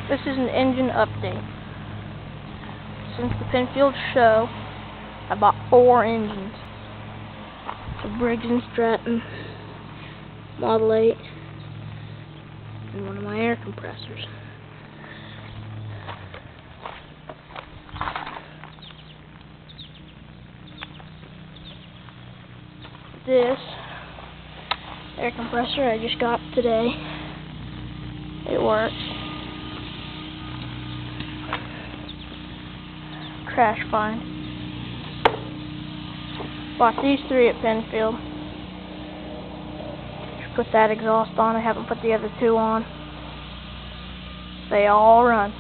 This is an engine update. Since the Penfield show, I bought 4 engines. A Briggs & Stratton Model 8 and one of my air compressors. This air compressor I just got today. It works. Crash fine. Bought these 3 at Penfield. Just put that exhaust on. I haven't put the other 2 on. They all run.